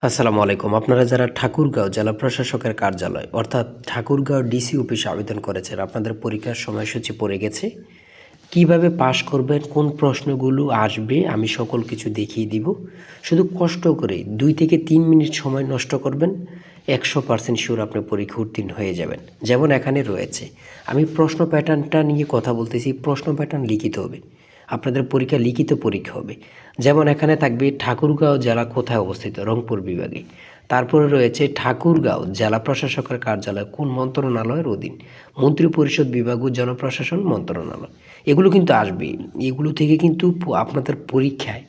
আসসালামু আলাইকুম। আপনারা যারা ঠাকুরগাঁও জেলা প্রশাসকের কার্যালয় অর্থাৎ ঠাকুরগাঁও ডিসি অফিসে আবেদন করেছেন, আপনাদের পরীক্ষার সময়সূচি পড়ে গেছে। কিভাবে পাস করবেন, কোন প্রশ্নগুলো আসবে আমি সকল কিছু দেখিয়ে দিব। শুধু কষ্ট করে 2 থেকে 3 মিনিট সময় নষ্ট করবেন, 100% শিওর আপনি পরীক্ষা উত্তীর্ণ হয়ে যাবেন। যেমন এখানে রয়েছে, আমি প্রশ্ন প্যাটার্নটা নিয়ে কথা বলতেছি। প্রশ্ন প্যাটার্ন লিখিত হবে, আপনাদের পরীক্ষা লিখিত পরীক্ষা হবে। যেমন এখানে থাকবে ঠাকুরগাঁও জেলা কোথায় অবস্থিত, রংপুর বিভাগে। তারপরে রয়েছে ঠাকুরগাঁও জেলা প্রশাসকের কার্যালয় কোন মন্ত্রণালয়ের অধীন, মন্ত্রিপরিষদ বিভাগ ও জনপ্রশাসন মন্ত্রণালয়। এগুলো কিন্তু আসবে, এগুলো থেকে কিন্তু আপনাদের পরীক্ষায়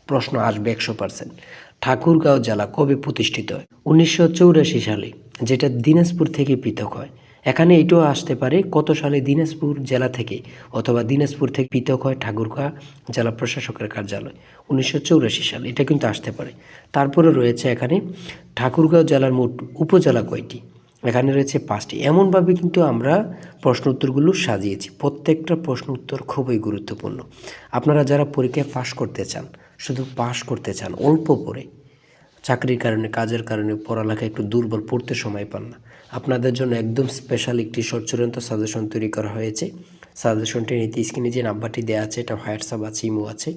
প্রশ্ন আসবে 100%। ঠাকুরগাঁও জেলা কবে প্রতিষ্ঠিত হয়? 1984 সালে, যেটা দিনাজপুর থেকে পৃথক হয়। এখানে এটাও আসতে পারে কত সালে দিনাজপুর জেলা থেকে অথবা দিনাজপুর থেকে পৃথক হয় ঠাকুরগাঁও জেলা প্রশাসকের কার্যালয়, 1984 সালে, এটা কিন্তু আসতে পারে। তারপরে রয়েছে এখানে ঠাকুরগাঁও জেলার মোট উপজেলা কয়টি? এখানে রয়েছে 5টি। এমনভাবে কিন্তু আমরা প্রশ্ন উত্তরগুলো সাজিয়েছি। প্রত্যেকটা প্রশ্ন উত্তর খুবই গুরুত্বপূর্ণ। আপনারা যারা পরীক্ষায় পাশ করতে চান, শুধু পাশ করতে চান, অল্প পড়ে, চাকরির কারণে, কাজের কারণে পড়ালেখা একটু দুর্বল, পড়তে সময় পান না, আপনাদের জন্য একদম স্পেশাল একটি সচ্চরিত সাজেশন তৈরি করা হয়েছে। সাজেশনটি নিতে স্ক্রিনে যে নাম্বারটি দেওয়া আছে, এটা হোয়াটসঅ্যাপ আছে, ইমো আছে,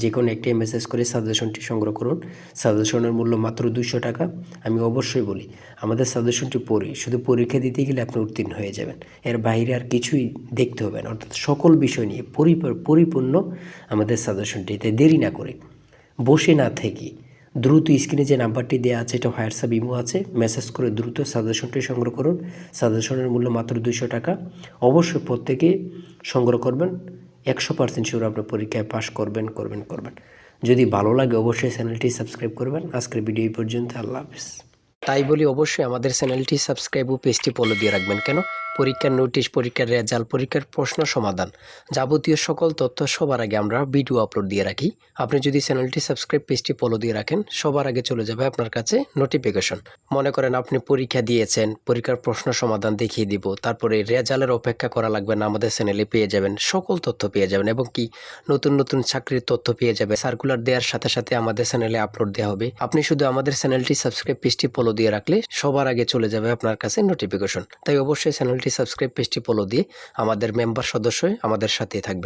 যে কোনো একটি মেসেজ করে সাজেশনটি সংগ্রহ করুন। সাজেশনের মূল্য মাত্র 200 টাকা। আমি অবশ্যই বলি, আমাদের সাজেশনটি পড়ি, শুধু পরীক্ষা দিতে গেলে আপনি উত্তীর্ণ হয়ে যাবেন। এর বাইরে আর কিছুই দেখতে হবে না, অর্থাৎ সকল বিষয় নিয়ে পরিপূর্ণ আমাদের সাজেশনটি। তাই দেরি না করে, বসে না থেকে দ্রুত স্ক্রিনে যে নাম্বারটি দেওয়া আছে, এটা হোয়াটসঅ্যাপ ইমো আছে, মেসেজ করে দ্রুত সাজেশনটি সংগ্রহ করুন। সাজেশনের মূল্য মাত্র 200 টাকা। অবশ্যই প্রত্যেকে সংগ্রহ করবেন, 100% শিওর আপনি পরীক্ষায় পাশ করবেন। যদি ভালো লাগে অবশ্যই চ্যানেলটি সাবস্ক্রাইব করবেন। আজকের ভিডিও এই পর্যন্ত। আল্লাহ হাফিজ। তাই বলি, অবশ্যই আমাদের চ্যানেলটি সাবস্ক্রাইব ও পেজটি ফলো দিয়ে রাখবেন। কেন? পরীক্ষার নোটিশ, পরীক্ষার রেজাল্ট, পরীক্ষার প্রশ্ন সমাধান, যাবতীয় সকল তথ্য সবার আগে আমরা ভিডিও আপলোড দিয়ে রাখি। আপনি যদি চ্যানেলটি সাবস্ক্রাইব, পেজটি ফলো দিয়ে রাখেন, সবার আগে চলে যাবে আপনার কাছে নোটিফিকেশন। মনে করেন আপনি পরীক্ষা দিয়েছেন, পরীক্ষার প্রশ্ন সমাধান দেখিয়ে দিব, তারপরে রেজাল্টের অপেক্ষা করা লাগবে না, আমাদের চ্যানেলে পেয়ে যাবেন, সকল তথ্য পেয়ে যাবেন। এবং কি নতুন নতুন চাকরির তথ্য পেয়ে যাবে। সার্কুলার দেওয়ার সাথে সাথে আমাদের চ্যানেলে আপলোড দেওয়া হবে। আপনি শুধু আমাদের চ্যানেলটি সাবস্ক্রাইব, পেজটি ফলো দিয়ে রাখলে সবার আগে চলে যাবে আপনার কাছে নোটিফিকেশন। তাই অবশ্যই চ্যানেলটি সাবস্ক্রাইব, পেজটি ফলো দিয়ে আমাদের মেম্বার সদস্য হয়ে আমাদের সাথেই থাকবে।